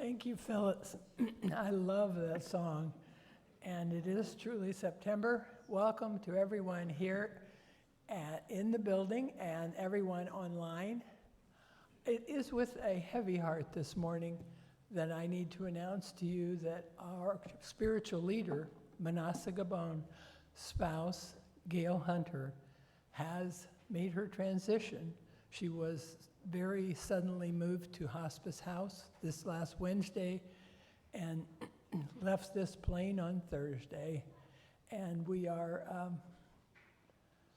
Thank you, Phyllis. I love that song. And it is truly September. Welcome to everyone here in the building and everyone online. It is with a heavy heart this morning that I need to announce to you that our spiritual leader, Manasseh Gabon's spouse, Gail Hunter, has made her transition. She was very suddenly moved to hospice house this last Wednesday and left this plane on Thursday. And we are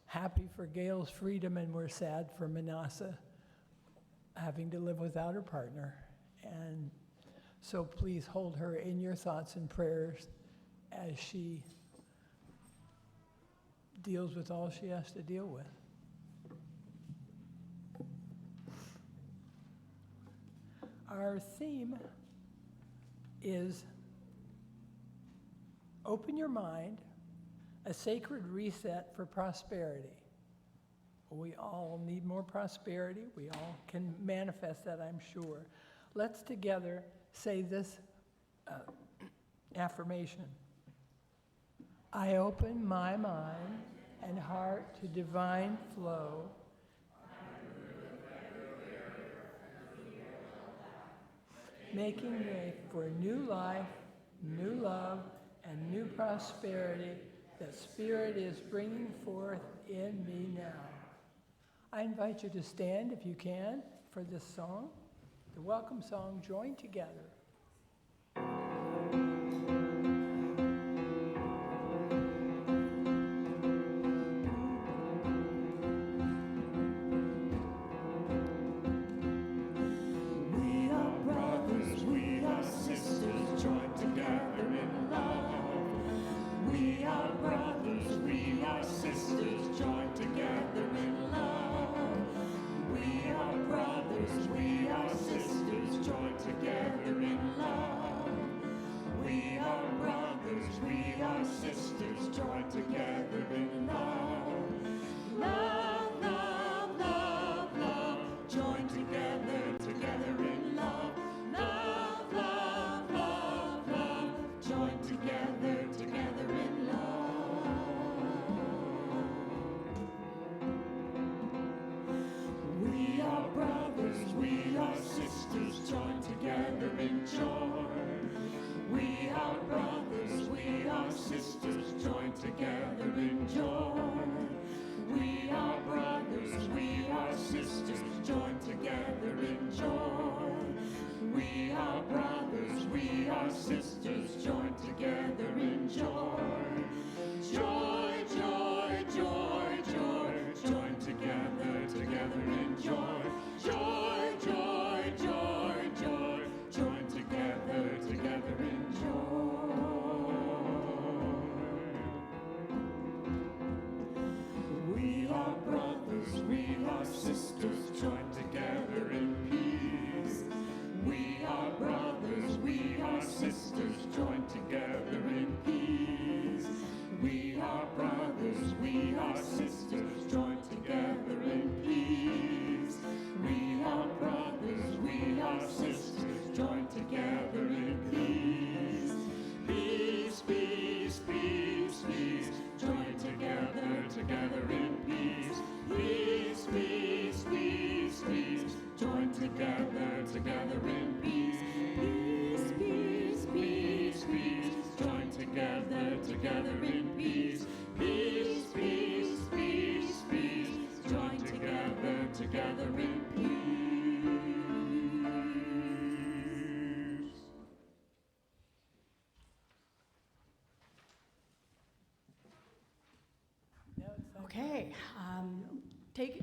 happy for Gail's freedom, and we're sad for Manasseh having to live without her partner. And so please hold her in your thoughts and prayers as she deals with all she has to deal with. Our theme is Open Your Mind, a sacred reset for prosperity. We all need more prosperity. We all can manifest that, I'm sure. Let's together say this affirmation. I open my mind and heart to divine flow. Making way for new life, new love, and new prosperity that Spirit is bringing forth in me now. I invite you to stand, if you can, for this song, the welcome song, Join Together.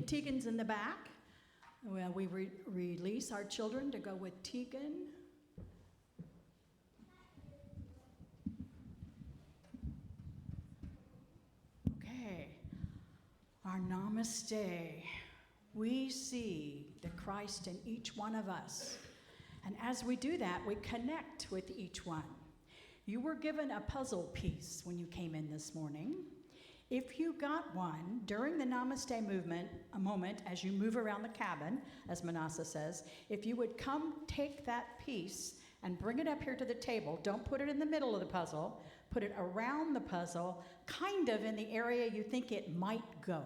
Tegan's in the back. Well, we release our children to go with Tegan. Okay, our namaste. We see the Christ in each one of us. And as we do that, we connect with each one. You were given a puzzle piece when you came in this morning. If you got one during the Namaste movement, a moment as you move around the cabin, as Manasseh says, if you would come take that piece and bring it up here to the table. Don't put it in the middle of the puzzle. Put it around the puzzle, kind of in the area you think it might go.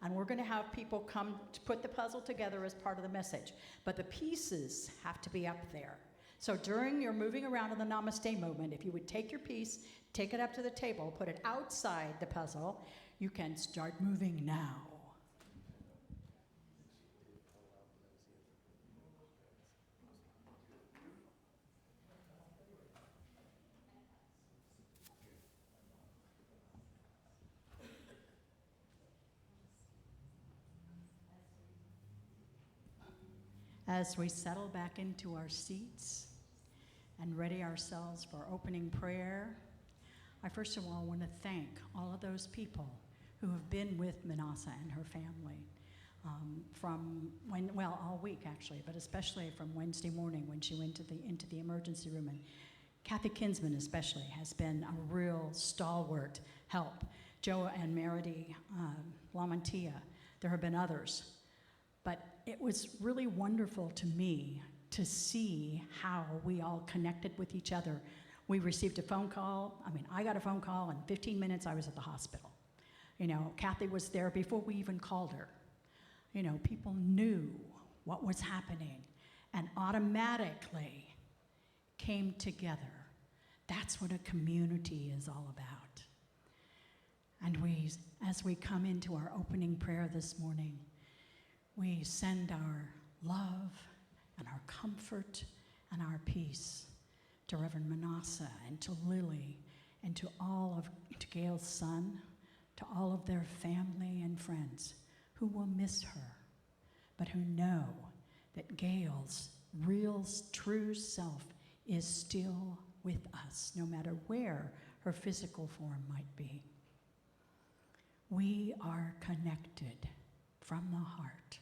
And we're going to have people come to put the puzzle together as part of the message. But the pieces have to be up there. So during your moving around in the Namaste moment, if you would take your piece, take it up to the table, put it outside the puzzle, you can start moving now. As we settle back into our seats and ready ourselves for opening prayer, I first of all want to thank all of those people who have been with Manasa and her family all week actually, but especially from Wednesday morning when she went into the emergency room. And Kathy Kinsman especially has been a real stalwart help. Joe and Meredy Lamantia, there have been others. But it was really wonderful to me to see how we all connected with each other. We received a phone call. I got a phone call. In 15 minutes, I was at the hospital. Kathy was there before we even called her. People knew what was happening and automatically came together. That's what a community is all about. And as we come into our opening prayer this morning, we send our love and our comfort and our peace to Reverend Manasa and to Lily and to Gail's son, to all of their family and friends who will miss her, but who know that Gail's real, true self is still with us, no matter where her physical form might be. We are connected from the heart.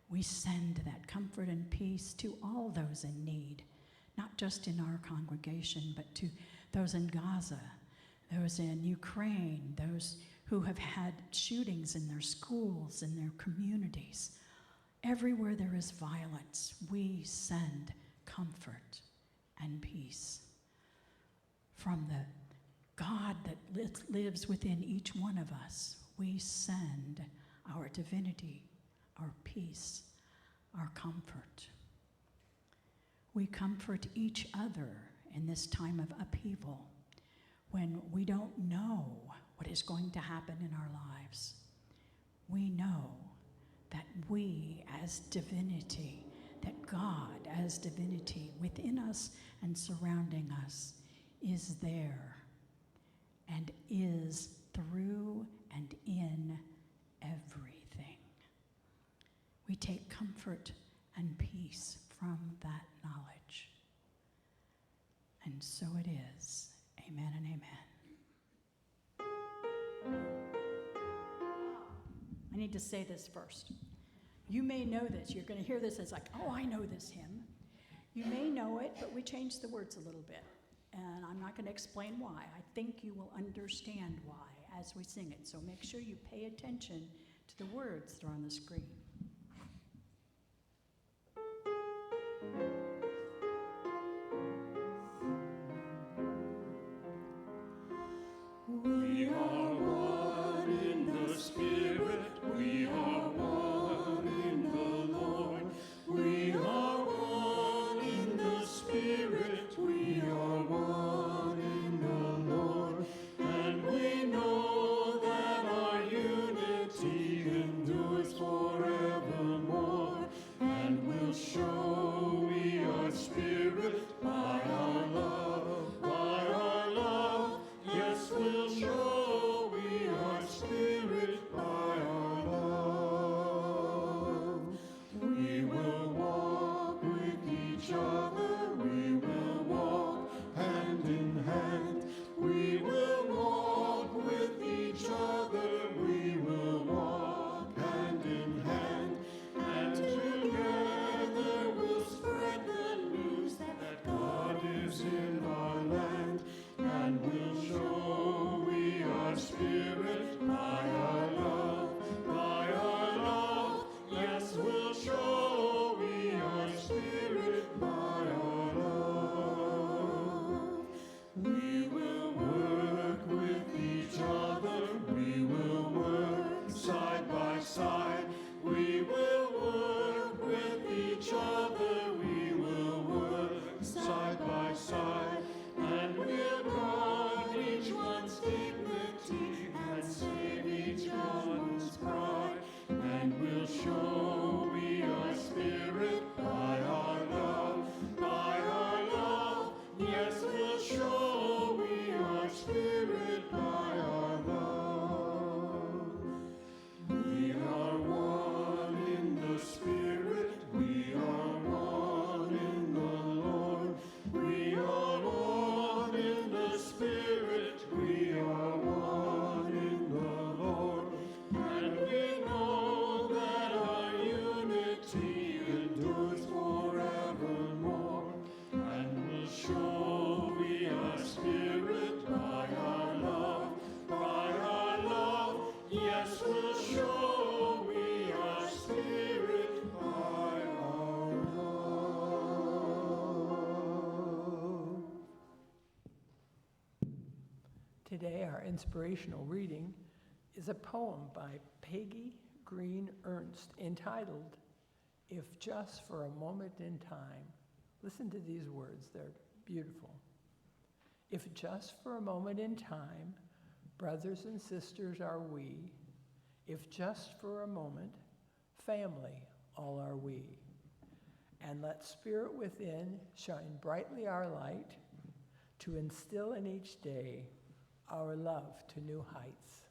We send that comfort and peace to all those in need, not just in our congregation, but to those in Gaza, those in Ukraine, those who have had shootings in their schools, in their communities. Everywhere there is violence, we send comfort and peace from the God that lives within each one of us. We send our divinity, our peace, our comfort. We comfort each other in this time of upheaval when we don't know what is going to happen in our lives. We know that we as divinity, that God as divinity within us and surrounding us is there and is through and in everything. We take comfort and peace from that knowledge. And so it is. Amen and amen. I need to say this first. You may know this. You're going to hear this as like, oh, I know this hymn. You may know it, but we changed the words a little bit. And I'm not going to explain why. I think you will understand why as we sing it. So make sure you pay attention to the words that are on the screen. We are one in the Spirit, we are one in the Lord. We are one in the Spirit, we are one in the Lord. And we know that our unity endures forever. our inspirational reading is a poem by Peggy Green Ernst entitled, If Just for a Moment in Time. Listen to these words, they're beautiful. If just for a moment in time, brothers and sisters are we, if just for a moment, family all are we. And let spirit within shine brightly our light to instill in each day our love to new heights.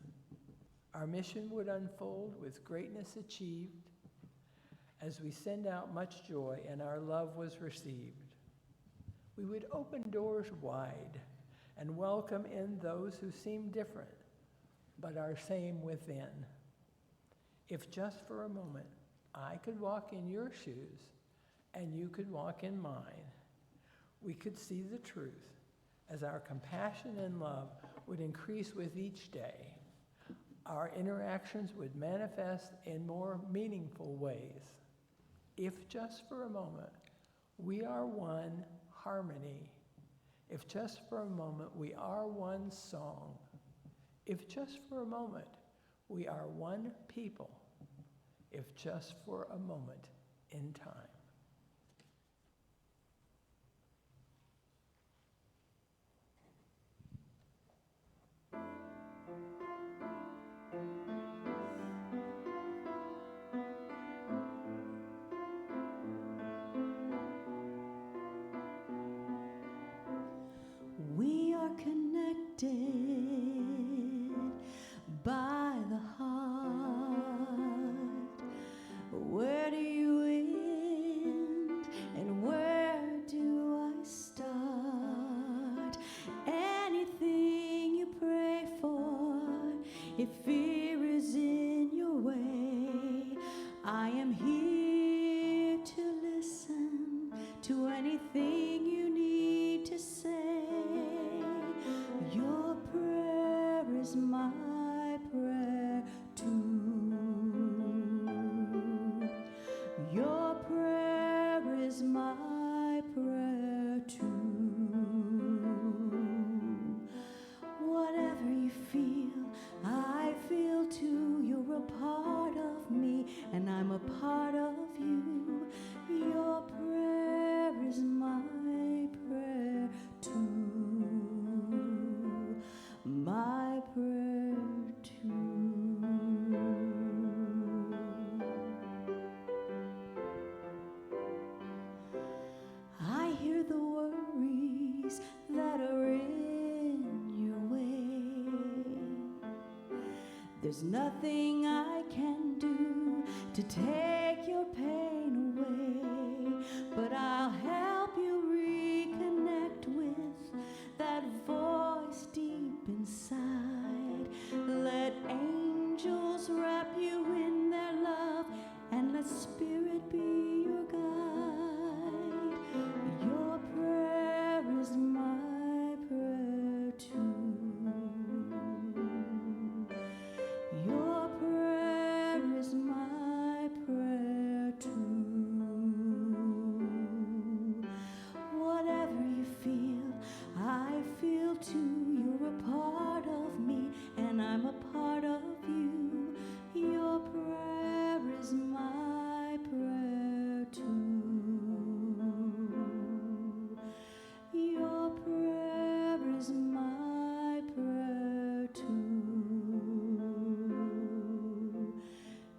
Our mission would unfold with greatness achieved as we send out much joy and our love was received. We would open doors wide and welcome in those who seem different but are same within. If just for a moment I could walk in your shoes and you could walk in mine, we could see the truth as our compassion and love would increase with each day. Our interactions would manifest in more meaningful ways. If just for a moment we are one harmony, if just for a moment we are one song, if just for a moment we are one people, if just for a moment in time. We are connected by the heart. Where do you end and where do I start? Anything you pray for, if fear is in your way, I am here to listen to anything you need to say. Your prayer is my prayer too. Your prayer is my prayer too. Whatever you feel, I feel too. You're a part of me, and I'm a part of you. Your prayer is my prayer too. My prayer too. I hear the worries that are in your way. There's nothing I can do to take your pain away, but I'll help you reconnect with that voice deep inside. Let angels wrap you in their love, and let spirit be your guide. Your prayer is my prayer too. Your prayer is my prayer too. Whatever you feel, I feel too. You're a part of me, and I'm a part of you. Your prayer is my prayer too. Your prayer is my prayer too.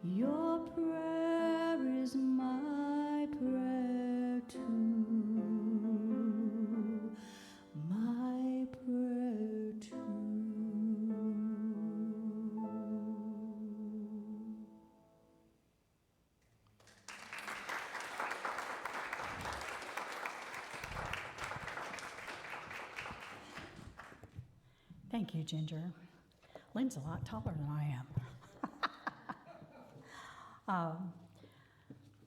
Your prayer is my prayer too. My prayer too. Thank you, Ginger. Lynn's a lot taller than I am.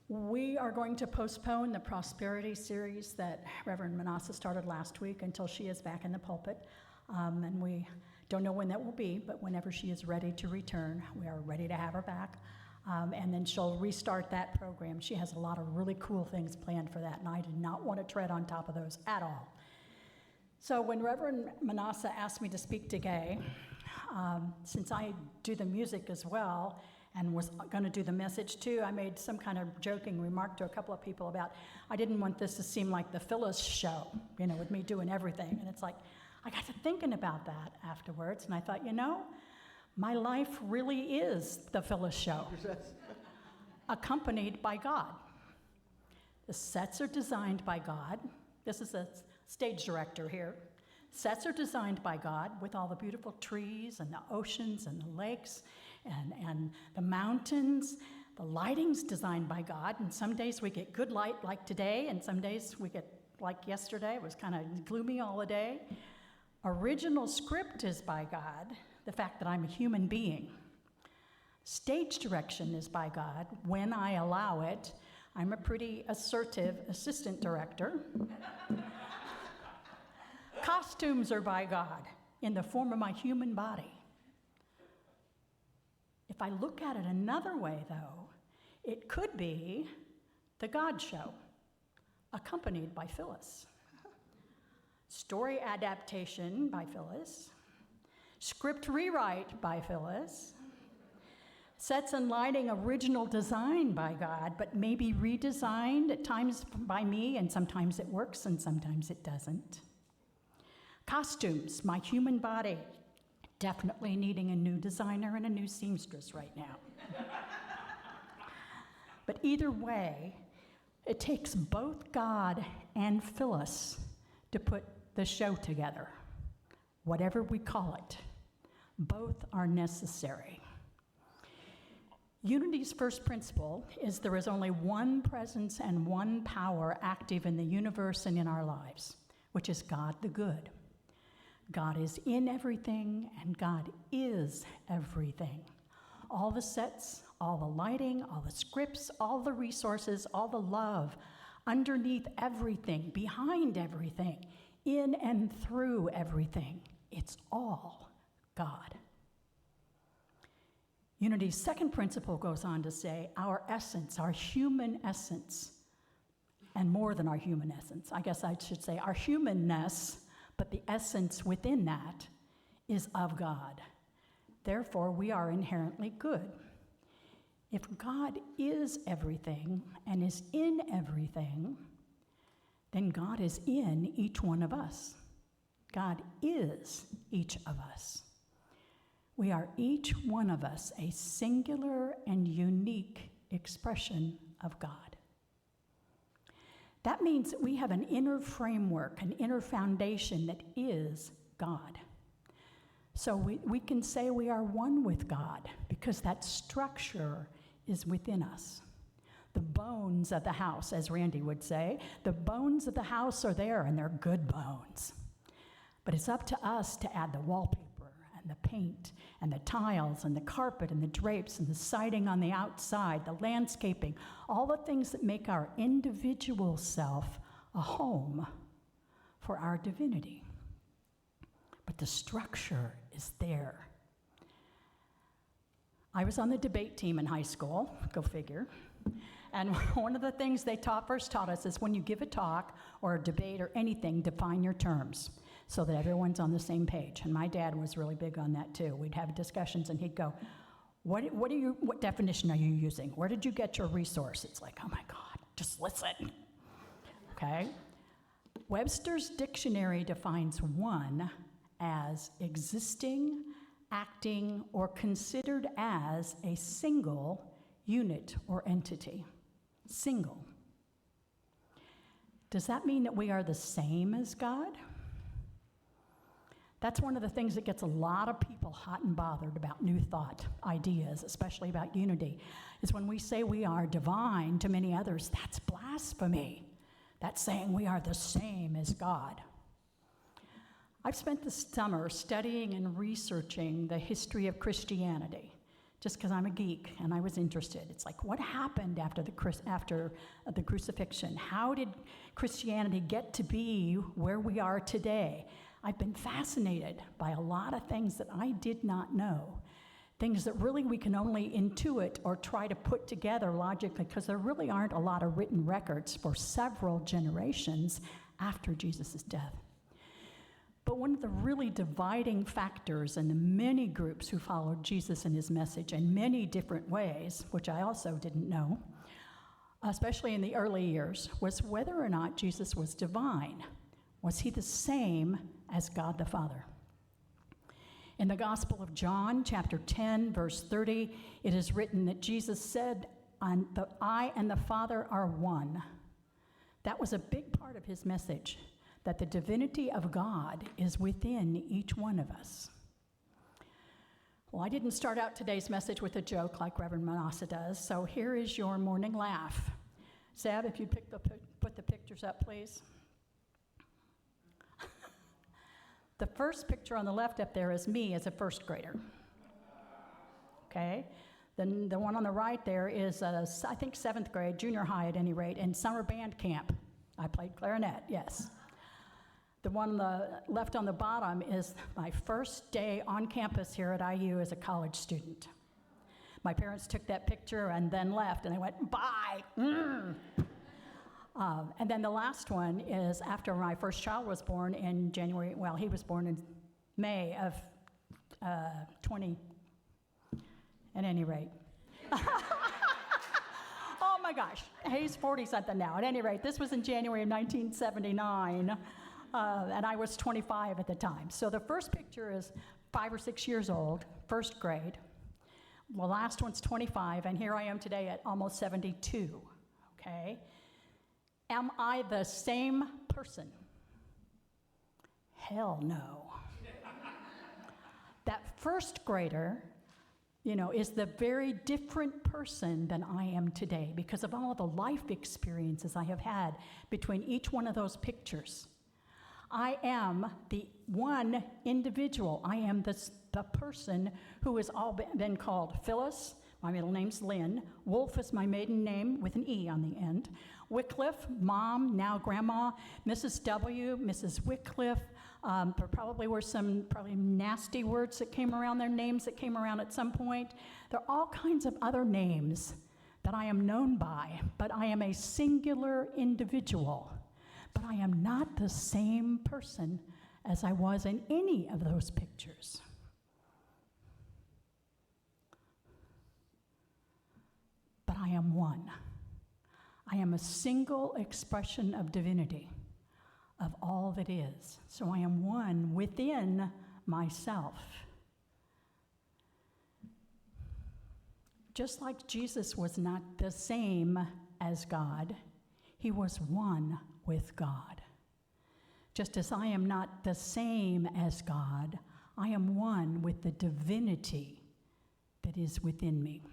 We are going to postpone the Prosperity series that Reverend Manasseh started last week until she is back in the pulpit. And we don't know when that will be, but whenever she is ready to return, we are ready to have her back. And then she'll restart that program. She has a lot of really cool things planned for that, and I did not want to tread on top of those at all. So when Reverend Manasseh asked me to speak today, Since I do the music as well and was going to do the message too, I made some kind of joking remark to a couple of people about I didn't want this to seem like the Phyllis show, with me doing everything. And it's like, I got to thinking about that afterwards, and I thought, my life really is the Phyllis show, accompanied by God. The sets are designed by God. This is a stage director here. Sets are designed by God with all the beautiful trees and the oceans and the lakes and the mountains. The lighting's designed by God, and some days we get good light like today, and some days we get like yesterday. It was kind of gloomy all the day. Original script is by God, the fact that I'm a human being. Stage direction is by God when I allow it. I'm a pretty assertive assistant director. Costumes are by God in the form of my human body. If I look at it another way, though, it could be the God show, accompanied by Phyllis. Story adaptation by Phyllis. Script rewrite by Phyllis. Sets and lighting original design by God, but maybe redesigned at times by me, and sometimes it works and sometimes it doesn't. Costumes, my human body, definitely needing a new designer and a new seamstress right now. But either way, it takes both God and Phyllis to put the show together. Whatever we call it, both are necessary. Unity's first principle is there is only one presence and one power active in the universe and in our lives, which is God the good. God is in everything, and God is everything. All the sets, all the lighting, all the scripts, all the resources, all the love, underneath everything, behind everything, in and through everything. It's all God. Unity's second principle goes on to say our essence, our human essence, and more than our human essence, I guess I should say our humanness, but the essence within that is of God. Therefore, we are inherently good. If God is everything and is in everything, then God is in each one of us. God is each of us. We are each one of us a singular and unique expression of God. That means that we have an inner framework, an inner foundation that is God. So we can say we are one with God because that structure is within us. The bones of the house, as Randy would say, the bones of the house are there, and they're good bones. But it's up to us to add the wallpaper and the paint and the tiles and the carpet and the drapes and the siding on the outside, the landscaping, all the things that make our individual self a home for our divinity. But the structure is there. I was on the debate team in high school, go figure. And one of the things they first taught us is when you give a talk or a debate or anything, define your terms so that everyone's on the same page. And my dad was really big on that too. We'd have discussions and he'd go, what definition are you using? Where did you get your resource? It's like, oh my God, just listen. Okay? Webster's dictionary defines one as existing, acting, or considered as a single unit or entity. Single. Does that mean that we are the same as God? That's one of the things that gets a lot of people hot and bothered about new thought ideas, especially about unity, is when we say we are divine to many others, that's blasphemy. That's saying we are the same as God. I've spent the summer studying and researching the history of Christianity, just because I'm a geek and I was interested. It's like, what happened after the crucifixion? How did Christianity get to be where we are today? I've been fascinated by a lot of things that I did not know, things that really we can only intuit or try to put together logically, because there really aren't a lot of written records for several generations after Jesus' death. But But one of the really dividing factors in the many groups who followed Jesus and his message in many different ways, which I also didn't know, especially in the early years, was whether or not Jesus was divine. Was he the same as God the Father? In the Gospel of John, chapter 10, verse 30, it is written that Jesus said, I and the Father are one. That was a big part of his message, that the divinity of God is within each one of us. Well, I didn't start out today's message with a joke like Reverend Manasseh does, so here is your morning laugh. Seb, if you'd put the pictures up, please. The first picture on the left up there is me as a first grader. Okay? Then the one on the right there is, I think, 7th grade, junior high at any rate, and summer band camp. I played clarinet, yes. The one on the left on the bottom is my first day on campus here at IU as a college student. My parents took that picture and then left, and I went, bye. And then the last one is after my first child was born in January. Well, he was born in May of 20, at any rate. Oh my gosh, he's 40-something now. At any rate, this was in January of 1979, and I was 25 at the time. So the first picture is 5 or 6 years old, first grade. The last one's 25, and here I am today at almost 72, okay? Am I the same person? Hell no. That first grader, is the very different person than I am today because of all the life experiences I have had between each one of those pictures. I am the one individual. I am the person who has all been called Phyllis. My middle name's Lynn. Wolf is my maiden name with an E on the end. Wickliff, mom, now grandma. Mrs. W, Mrs. Wickliff. There probably were some nasty words that came around, their names that came around at some point. There are all kinds of other names that I am known by, but I am a singular individual. But I am not the same person as I was in any of those pictures. But I am one. I am a single expression of divinity, of all that is. So I am one within myself. Just like Jesus was not the same as God, he was one with God. Just as I am not the same as God, I am one with the divinity that is within me.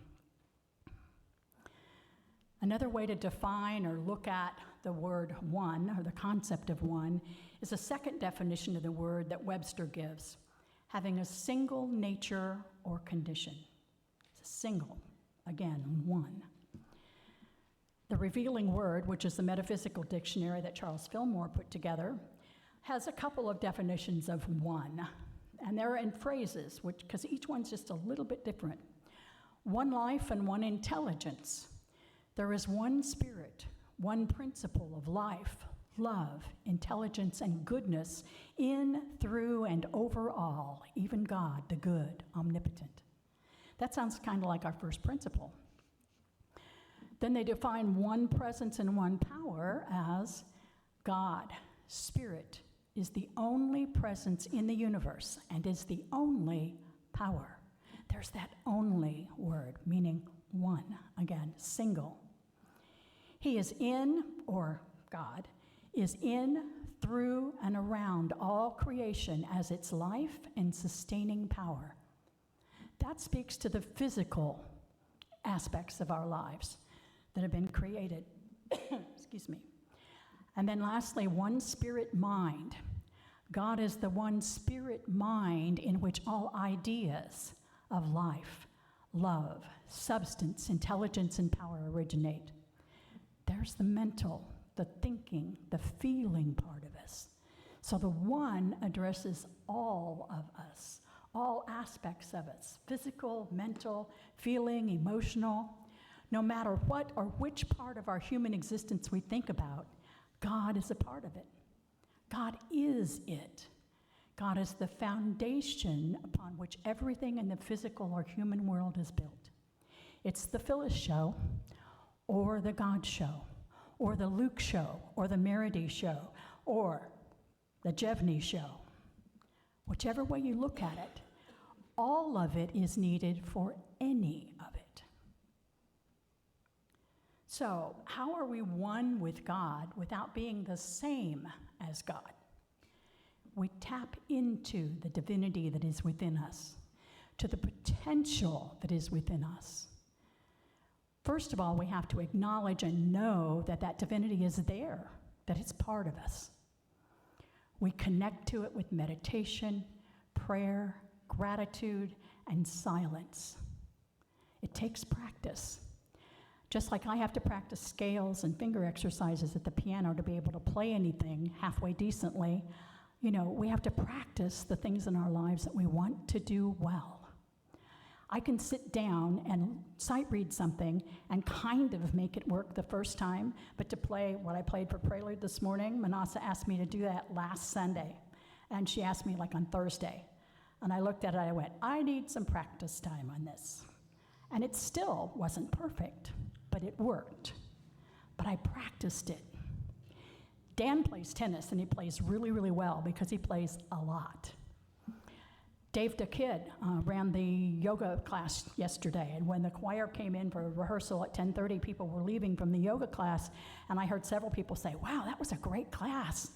Another way to define or look at the word one, or the concept of one, is a second definition of the word that Webster gives, having a single nature or condition. It's a single, again, one. The Revealing Word, which is the metaphysical dictionary that Charles Fillmore put together, has a couple of definitions of one, and they're in phrases, because each one's just a little bit different. One life and one intelligence. There is one spirit, one principle of life, love, intelligence, and goodness in, through, and over all, even God, the good, omnipotent. That sounds kind of like our first principle. Then they define one presence and one power as God, spirit, is the only presence in the universe and is the only power. There's that only word, meaning one, again, single. He is in, or God, is in, through, and around all creation as its life and sustaining power. That speaks to the physical aspects of our lives that have been created. Excuse me. And then lastly, one spirit mind. God is the one spirit mind in which all ideas of life, love, substance, intelligence, and power originate. There's the mental, the thinking, the feeling part of us. So the one addresses all of us, all aspects of us, physical, mental, feeling, emotional. No matter what or which part of our human existence we think about, God is a part of it. God is it. God is the foundation upon which everything in the physical or human world is built. It's the Phyllis show, or the God show, or the Luke show, or the Meredy show, or the Jevney show. Whichever way you look at it, all of it is needed for any of it. So, how are we one with God without being the same as God? We tap into the divinity that is within us, to the potential that is within us. First of all, we have to acknowledge and know that that divinity is there, that it's part of us. We connect to it with meditation, prayer, gratitude, and silence. It takes practice. Just like I have to practice scales and finger exercises at the piano to be able to play anything halfway decently, we have to practice the things in our lives that we want to do well. I can sit down and sight read something and kind of make it work the first time, but to play what I played for Prelude this morning, Manasa asked me to do that last Sunday, and she asked me like on Thursday. And I looked at it, I went, I need some practice time on this. And it still wasn't perfect, but it worked. But I practiced it. Dan plays tennis, and he plays really, really well because he plays a lot. Dave the Kid ran the yoga class yesterday, and when the choir came in for a rehearsal at 10:30, people were leaving from the yoga class, and I heard several people say, wow, that was a great class.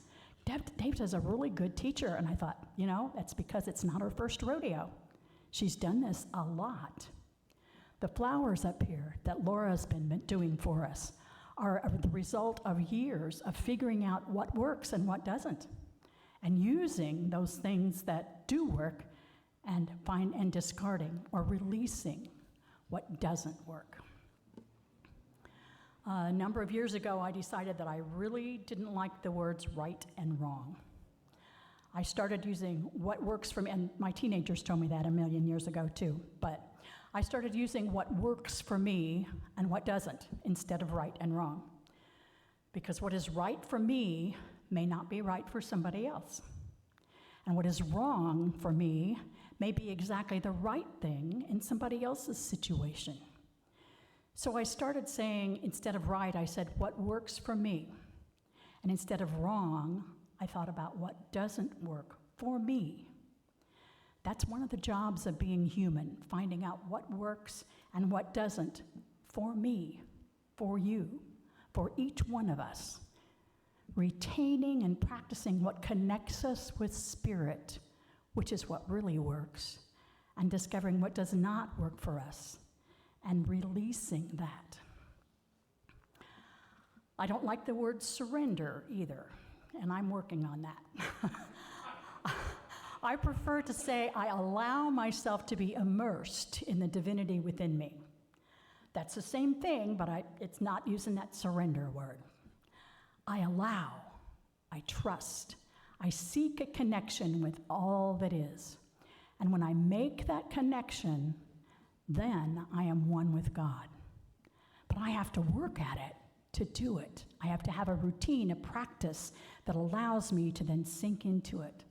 Dave is a really good teacher, and I thought, that's because it's not her first rodeo. She's done this a lot. The flowers up here that Laura's been doing for us are the result of years of figuring out what works and what doesn't, and using those things that do work and discarding or releasing what doesn't work. A number of years ago, I decided that I really didn't like the words right and wrong. I started using what works for me, and my teenagers told me that a million years ago too, but I started using what works for me and what doesn't instead of right and wrong. Because what is right for me may not be right for somebody else. And what is wrong for me may be exactly the right thing in somebody else's situation. So I started saying, instead of right, I said, what works for me? And instead of wrong, I thought about what doesn't work for me. That's one of the jobs of being human, finding out what works and what doesn't for me, for you, for each one of us. Retaining and practicing what connects us with spirit, which is what really works, and discovering what does not work for us, and releasing that. I don't like the word surrender either, and I'm working on that. I prefer to say I allow myself to be immersed in the divinity within me. That's the same thing, but it's not using that surrender word. I allow, I trust, I seek a connection with all that is. And when I make that connection, then I am one with God. But I have to work at it to do it. I have to have a routine, a practice that allows me to then sink into it.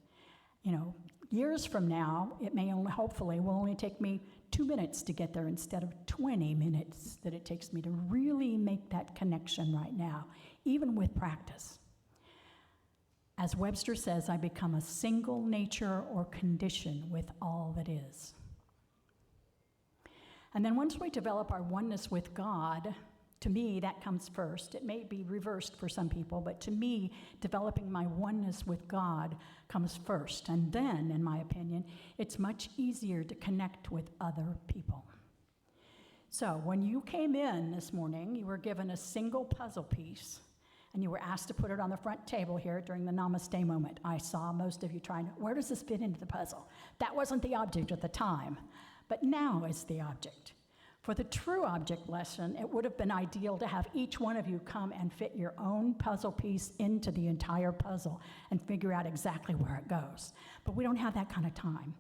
Years from now, it may hopefully will only take me 2 minutes to get there instead of 20 minutes that it takes me to really make that connection right now, even with practice. As Webster says, I become a single nature or condition with all that is. And then once we develop our oneness with God, to me, that comes first. It may be reversed for some people, but to me, developing my oneness with God comes first. And then, in my opinion, it's much easier to connect with other people. So when you came in this morning, you were given a single puzzle piece, and you were asked to put it on the front table here during the Namaste moment. I saw most of you trying to, where does this fit into the puzzle? That wasn't the object at the time, but now it's the object. For the true object lesson, it would have been ideal to have each one of you come and fit your own puzzle piece into the entire puzzle and figure out exactly where it goes. But we don't have that kind of time.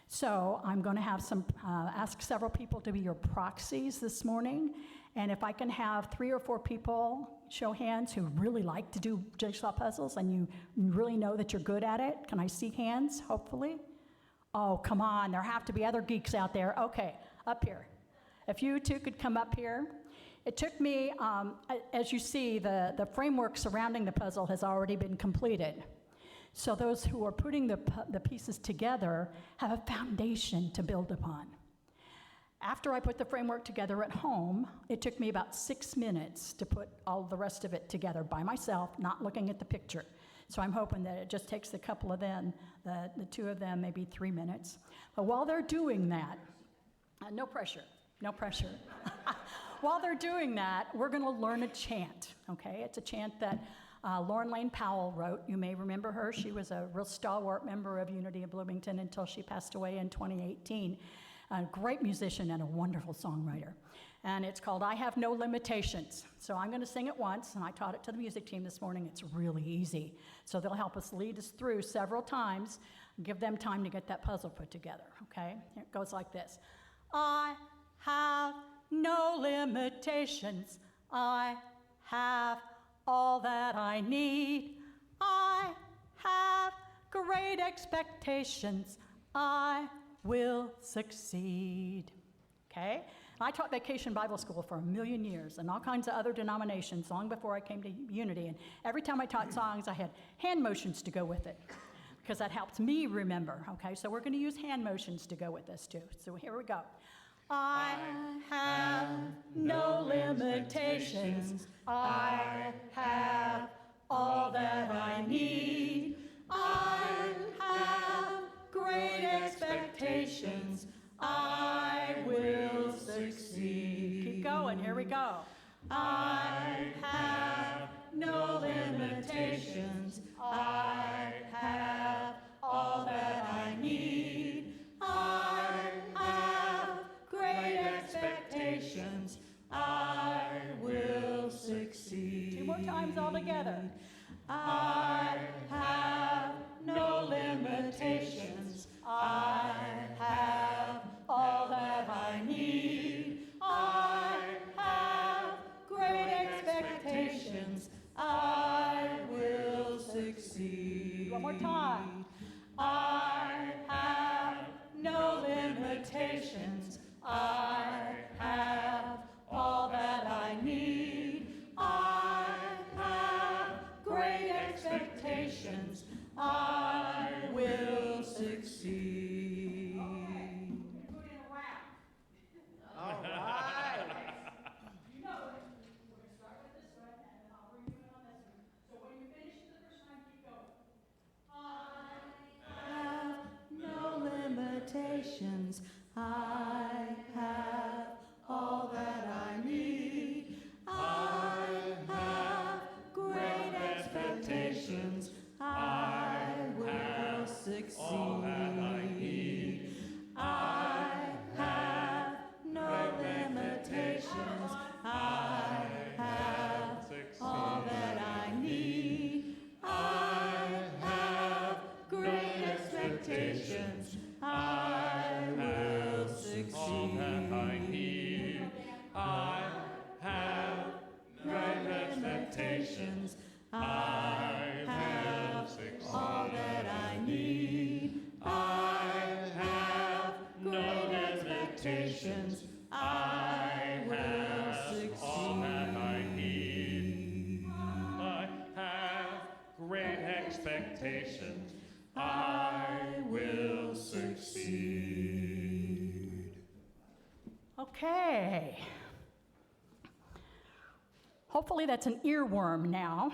So I'm going to have ask several people to be your proxies this morning. And if I can have 3 or 4 people show hands who really like to do jigsaw puzzles and you really know that you're good at it? Can I see hands, hopefully? Oh, come on, there have to be other geeks out there. Okay, up here. If you two could come up here. It took me, as you see, the framework surrounding the puzzle has already been completed. So those who are putting the pieces together have a foundation to build upon. After I put the framework together at home, it took me about 6 minutes to put all the rest of it together by myself, not looking at the picture. So I'm hoping that it just takes a couple of them, the two of them, maybe 3 minutes. But while they're doing that, no pressure, no pressure. While they're doing that, we're going to learn a chant, okay? It's a chant that Lauren Lane Powell wrote. You may remember her. She was a real stalwart member of Unity of Bloomington until she passed away in 2018. A great musician and a wonderful songwriter. And it's called I Have No Limitations. So I'm going to sing it once, and I taught it to the music team this morning. It's really easy. So they'll help us lead us through several times, give them time to get that puzzle put together, okay? It goes like this. I have no limitations. I have all that I need. I have great expectations. I will succeed. Okay? I taught Vacation Bible School for 1,000,000 years and all kinds of other denominations long before I came to Unity. And every time I taught songs, I had hand motions to go with it because that helps me remember. Okay? So we're going to use hand motions to go with this too. So here we go. I have no limitations. I have all that I need. I have great expectations. I will succeed. Keep going. Here we go. I have no limitations. I have all that I need. I have great expectations. I will succeed. 2 more times all together. I have no limitations. I have all that I need. I have great expectations. I will succeed. 1 more time. I have no limitations. I have all that I need. I have great expectations. I will succeed. All right. You know it. We're going to start with this one, and then I'll bring you in on this one. So when you finish it the first time, keep going. I have no limitations. I have all that I need. I have great expectations. I will succeed. All that I need. I have no limitations. I have all that I need. I have great expectations. I will succeed. All that I need. I have great expectations. I have all that I need. I have great expectations. I will succeed. All that I need. I have great expectations. I will succeed. Okay. Hopefully that's an earworm now,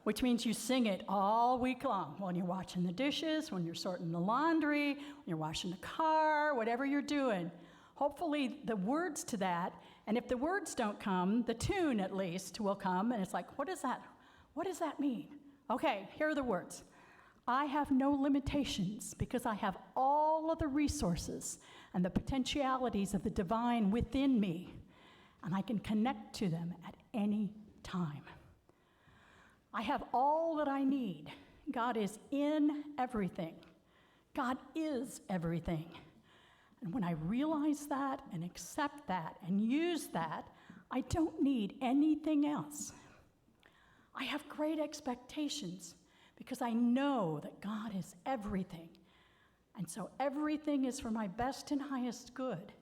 which means you sing it all week long when you're washing the dishes, when you're sorting the laundry, when you're washing the car, whatever you're doing. Hopefully the words to that, and if the words don't come, the tune at least will come, and it's like, what is that? What does that mean? Okay, here are the words. I have no limitations because I have all of the resources and the potentialities of the divine within me, and I can connect to them at any time. I have all that I need. God is in everything. God is everything. And when I realize that and accept that and use that, I don't need anything else. I have great expectations because I know that God is everything. And so everything is for my best and highest good,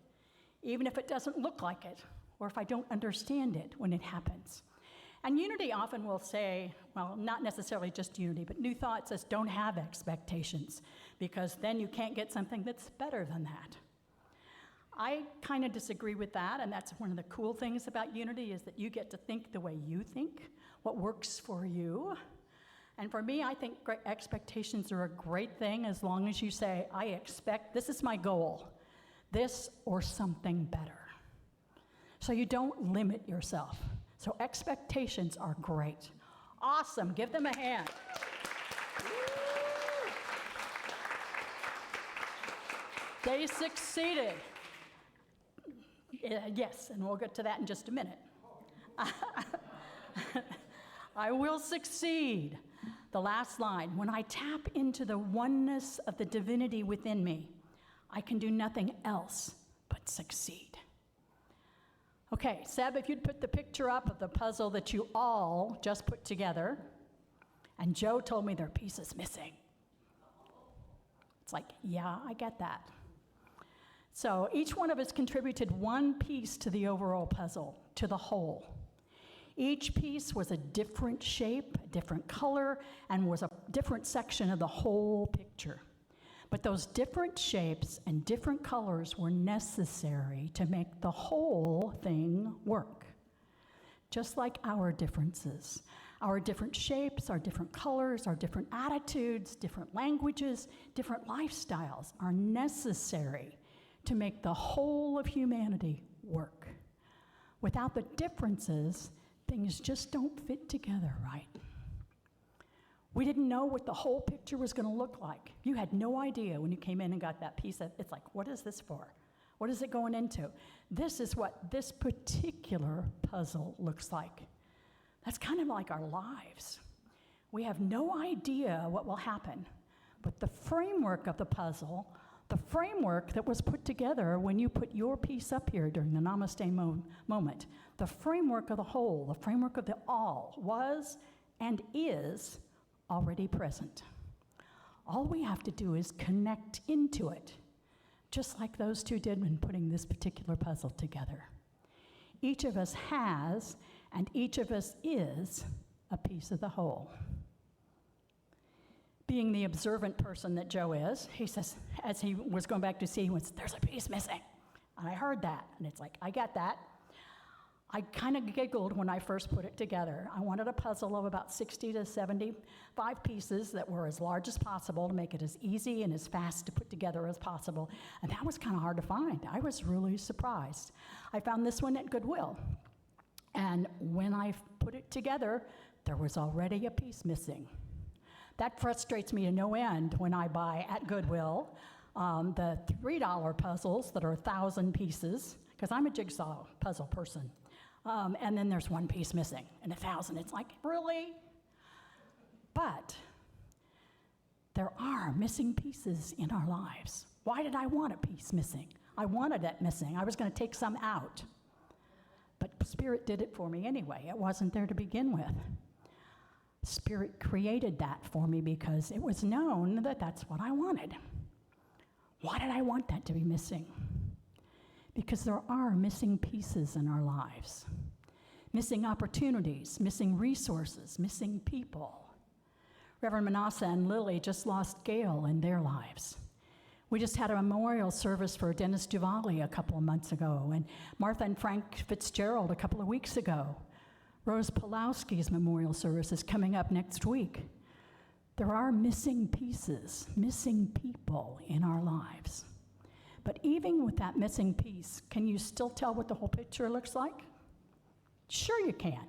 even if it doesn't look like it or if I don't understand it when it happens. And Unity often will say, well, not necessarily just Unity, but New Thought says don't have expectations because then you can't get something that's better than that. I kind of disagree with that, and that's one of the cool things about Unity is that you get to think the way you think, what works for you. And for me, I think great expectations are a great thing as long as you say, I expect, this is my goal, this or something better. So you don't limit yourself. So expectations are great. Awesome, give them a hand. They succeeded. Yes, and we'll get to that in just a minute. I will succeed. The last line, when I tap into the oneness of the divinity within me, I can do nothing else but succeed. Okay, Seb, if you'd put the picture up of the puzzle that you all just put together, and Joe told me their piece is missing. It's like, yeah, I get that. So each one of us contributed one piece to the overall puzzle, to the whole. Each piece was a different shape, a different color, and was a different section of the whole picture. But those different shapes and different colors were necessary to make the whole thing work. Just like our differences. Our different shapes, our different colors, our different attitudes, different languages, different lifestyles are necessary to make the whole of humanity work. Without the differences, things just don't fit together right. We didn't know what the whole picture was going to look like. You had no idea when you came in and got that piece. It's like, what is this for? What is it going into? This is what this particular puzzle looks like. That's kind of like our lives. We have no idea what will happen, but the framework of the puzzle, the framework that was put together when you put your piece up here during the Namaste moment, the framework of the whole, the framework of the all was and is already present. All we have to do is connect into it, just like those two did when putting this particular puzzle together. Each of us has, and each of us is, a piece of the whole. Being the observant person that Joe is, he says, as he was going back to see, he went, there's a piece missing. And I heard that, and it's like, I get that. I kind of giggled when I first put it together. I wanted a puzzle of about 60 to 75 pieces that were as large as possible to make it as easy and as fast to put together as possible. And that was kind of hard to find. I was really surprised. I found this one at Goodwill. And when I put it together, there was already a piece missing. That frustrates me to no end when I buy at Goodwill the $3 puzzles that are 1,000 pieces, because I'm a jigsaw puzzle person. And then there's one piece missing, and 1,000. It's like, really? But there are missing pieces in our lives. Why did I want a piece missing? I wanted it missing. I was going to take some out. But Spirit did it for me anyway. It wasn't there to begin with. Spirit created that for me because it was known that that's what I wanted. Why did I want that to be missing? Because there are missing pieces in our lives. Missing opportunities, missing resources, missing people. Reverend Manasseh and Lily just lost Gail in their lives. We just had a memorial service for Dennis Duvali a couple of months ago, and Martha and Frank Fitzgerald a couple of weeks ago. Rose Pulowski's memorial service is coming up next week. There are missing pieces, missing people in our lives. But even with that missing piece, can you still tell what the whole picture looks like? Sure you can.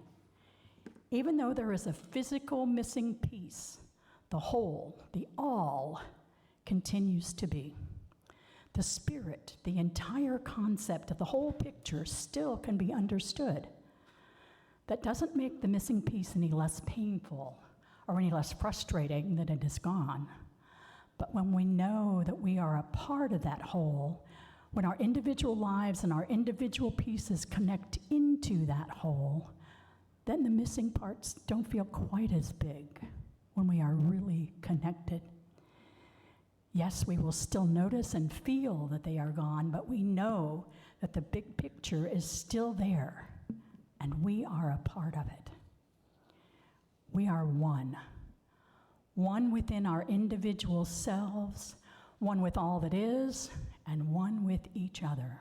Even though there is a physical missing piece, the whole, the all, continues to be. The spirit, the entire concept of the whole picture still can be understood. That doesn't make the missing piece any less painful or any less frustrating that it is gone. But when we know that we are a part of that whole, When our individual lives and our individual pieces connect into that whole, then the missing parts don't feel quite as big when we are really connected. Yes, we will still notice and feel that they are gone, but we know that the big picture is still there, and we are a part of it. We are one within our individual selves, one with all that is, and one with each other.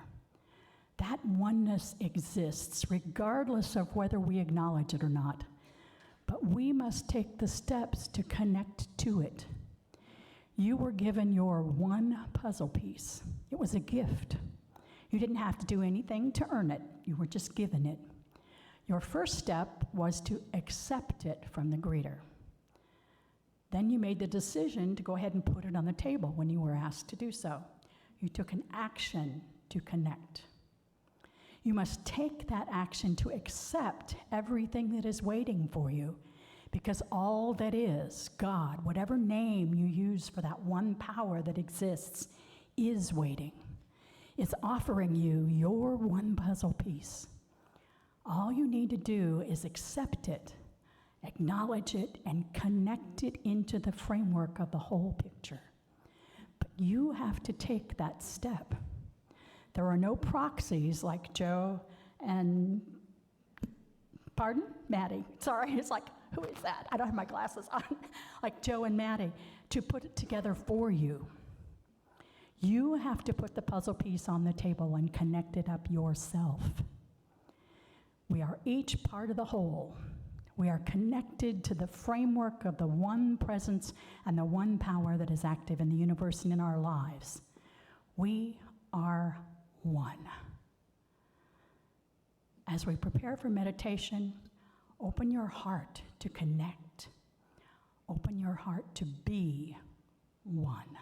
That oneness exists regardless of whether we acknowledge it or not, but we must take the steps to connect to it. You were given your one puzzle piece. It was a gift. You didn't have to do anything to earn it. You were just given it. Your first step was to accept it from the greeter. Then you made the decision to go ahead and put it on the table when you were asked to do so. You took an action to connect. You must take that action to accept everything that is waiting for you, because all that is, God, whatever name you use for that one power that exists, is waiting. It's offering you your one puzzle piece. All you need to do is accept it, acknowledge it, and connect it into the framework of the whole picture. But you have to take that step. There are no proxies like Joe and, pardon? Maddie. Sorry, it's like, who is that? I don't have my glasses on. Like Joe and Maddie, to put it together for you. You have to put the puzzle piece on the table and connect it up yourself. We are each part of the whole. We are connected to the framework of the one presence and the one power that is active in the universe and in our lives. We are one. As we prepare for meditation, open your heart to connect. Open your heart to be one.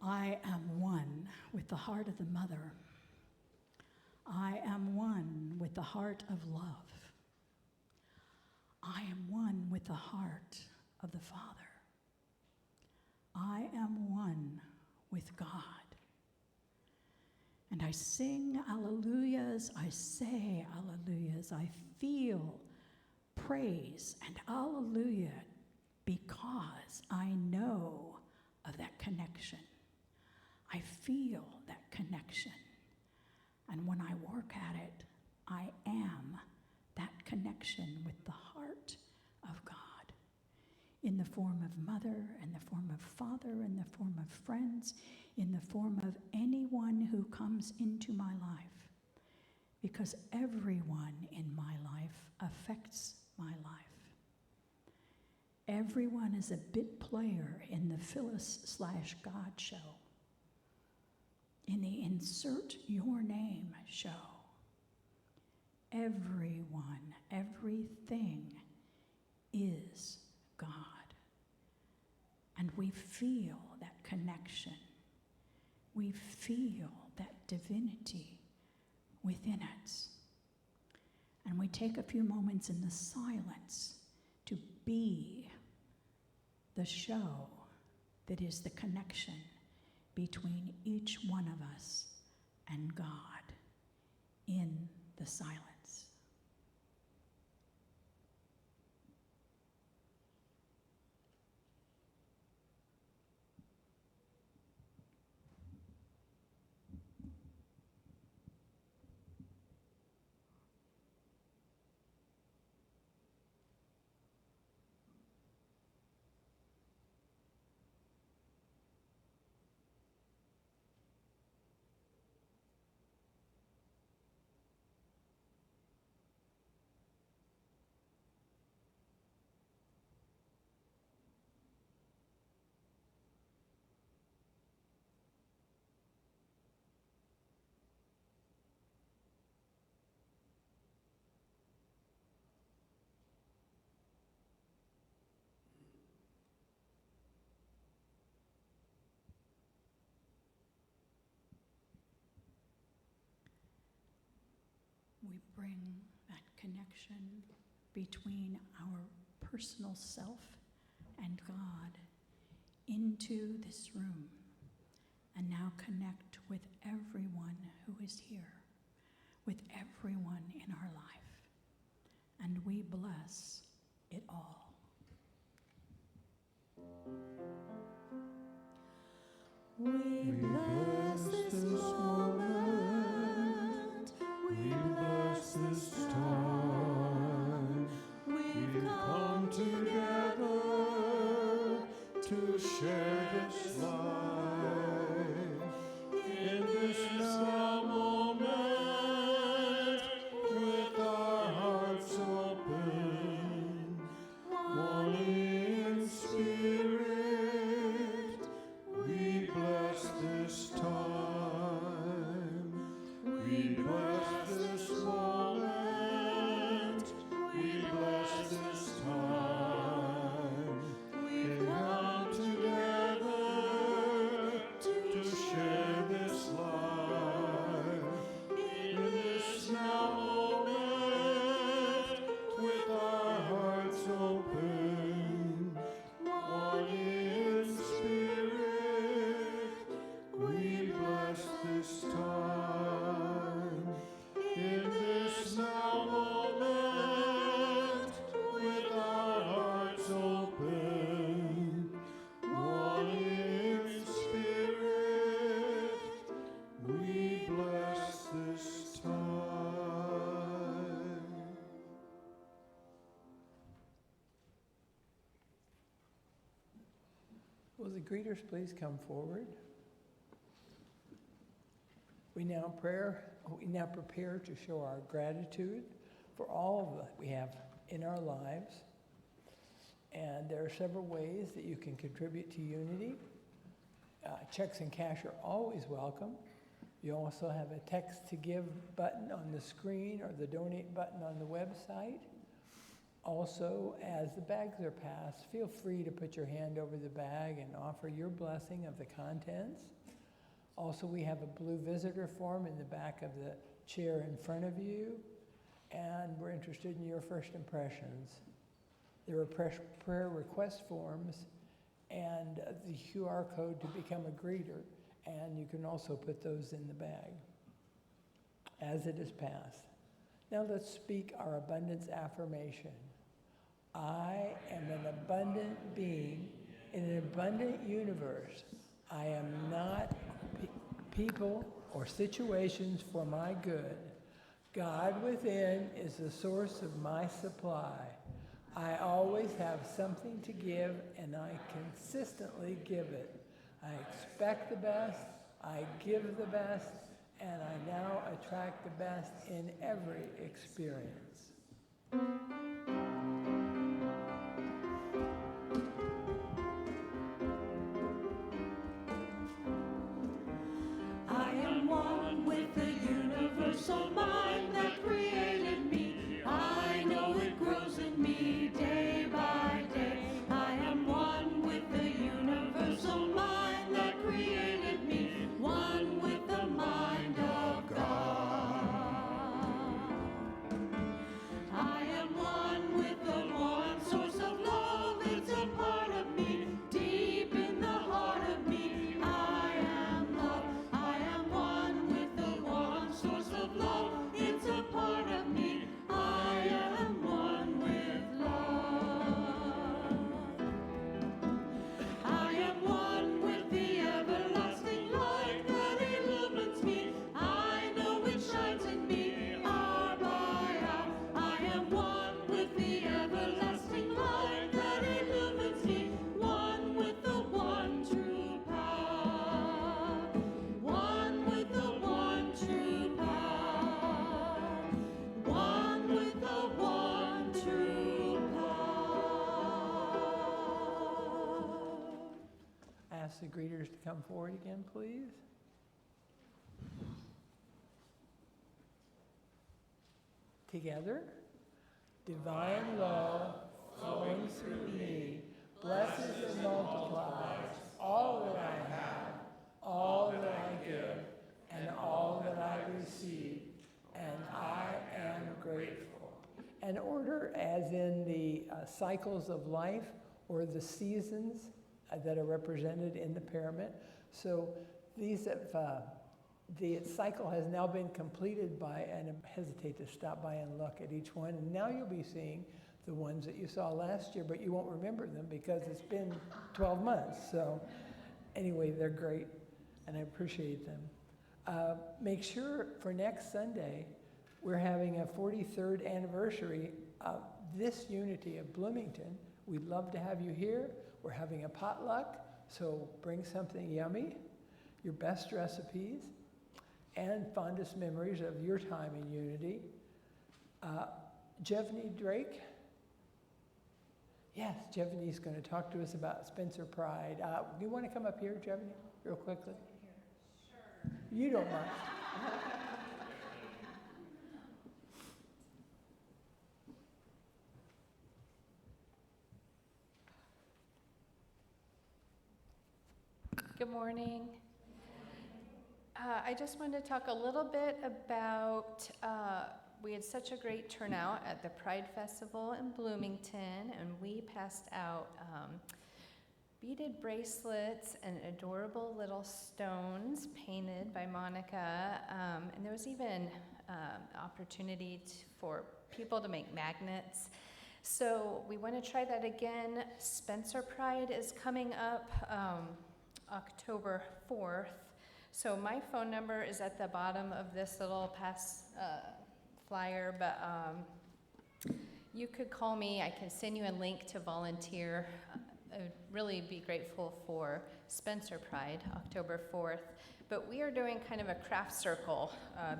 I am one with the heart of the mother. I am one with the heart of love. I am one with the heart of the Father. I am one with God. And I sing alleluias, I say alleluias, I feel praise and alleluia because I know of that connection. I feel that connection. And when I work at it, I am that connection with the heart of God in the form of mother, in the form of father, in the form of friends, in the form of anyone who comes into my life. Because everyone in my life affects my life. Everyone is a bit player in the Phyllis/God show. In the Insert Your Name show. Everyone, everything is God. And we feel that connection. We feel that divinity within us. And we take a few moments in the silence to be the show that is the connection between each one of us and God in the silence. We bring that connection between our personal self and God into this room, and now connect with everyone who is here, with everyone in our life, and we bless it all. We bless this moment. We bless this time. We've come together to share this life in this now moment, with our hearts open, one in spirit. We bless this time. We bless this moment. We bless this time. We've come together to share this life in this now moment, with our hearts open, one in spirit. We bless this time in this now moment, with our hearts open, one in spirit. We bless this time. Will the greeters please come forward? We now prepare to show our gratitude for all that we have in our lives. And there are several ways that you can contribute to Unity. Checks and cash are always welcome. You also have a text to give button on the screen, or the donate button on the website. Also, as the bags are passed, feel free to put your hand over the bag and offer your blessing of the contents. Also, we have a blue visitor form in the back of the chair in front of you, and we're interested in your first impressions. There are prayer request forms and the QR code to become a greeter, and you can also put those in the bag as it is passed. Now let's speak our abundance affirmation. I am an abundant being in an abundant universe. I am not people or situations for my good. God within is the source of my supply. I always have something to give, and I consistently give it. I expect the best, I give the best, and I now attract the best in every experience. I am one with the universal mind that created me. I know it grows in me day by day. I am one with the universal mind that created me. One with the mind of God. I am one with ask the greeters to come forward again, please. Together. Divine love flowing through me, blesses and multiplies all that I have, all that I give, and all that I receive, and I am grateful. An order as in the cycles of life or the seasons that are represented in the pyramid. So these have, the cycle has now been completed by, and I hesitate to stop by and look at each one, and now you'll be seeing the ones that you saw last year, but you won't remember them because it's been 12 months. So anyway, they're great, and I appreciate them. Make sure for next Sunday, we're having a 43rd anniversary of this unity of Bloomington. We'd love to have you here. We're having a potluck, so bring something yummy, your best recipes, and fondest memories of your time in unity. Jevney Drake. Yes, Jevney's going to talk to us about Spencer Pride. Do you want to come up here, Jevney, real quickly? Sure. You don't mind. Good morning. I just wanted to talk a little bit about, we had such a great turnout at the Pride Festival in Bloomington, and we passed out beaded bracelets and adorable little stones painted by Monica, and there was even opportunity for people to make magnets. So we want to try that again. Spencer Pride is coming up October 4th. So my phone number is at the bottom of this little flyer, but you could call me. I can send you a link to volunteer. I would really be grateful for Spencer Pride, October 4th. But we are doing kind of a craft circle,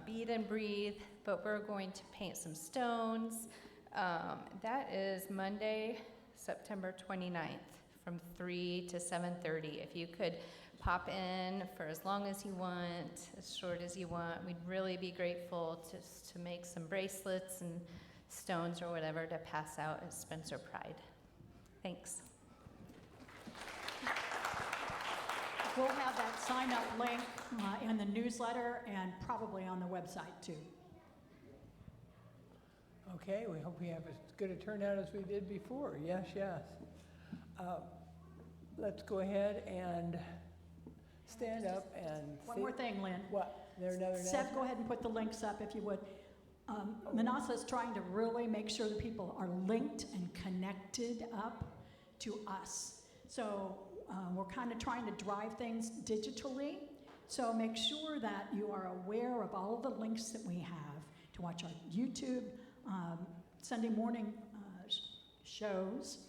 bead and breathe, but we're going to paint some stones. That is Monday, September 29th from 3 to 7:30. If you could pop in for as long as you want, as short as you want. We'd really be grateful to make some bracelets and stones or whatever to pass out at Spencer Pride. Thanks. We'll have that sign-up link in the newsletter and probably on the website too. Okay, we hope we have as good a turnout as we did before. Yes, yes. Let's go ahead and stand up and One more thing, Lynn. What? There another Seth, announcement? go ahead and put the links up if you would. Manasseh's trying to really make sure that people are linked and connected up to us. So we're kind of trying to drive things digitally. So make sure that you are aware of all of the links that we have to watch our YouTube, Sunday morning shows,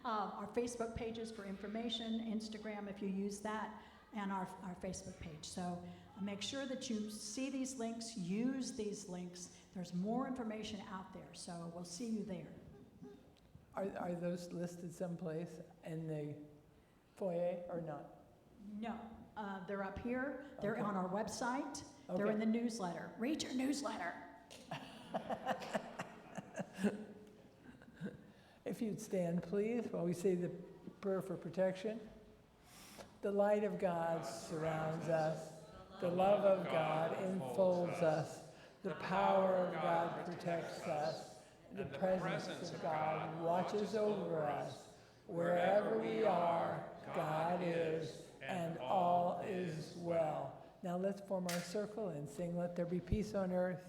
our Facebook pages for information, Instagram if you use that, and our Facebook page. So make sure that you see these links, use these links. There's more information out there, so we'll see you there. Are those listed someplace in the foyer or not? No, they're up here. They're Okay. on our website. They're Okay. in the newsletter. Read your newsletter. If you'd stand, please, while we say the prayer for protection. The light of God surrounds us. The love of God enfolds us. The power of God protects us. The presence of God watches over us. Wherever we are, God is, and all is well. Now let's form our circle and sing, "Let there be peace on earth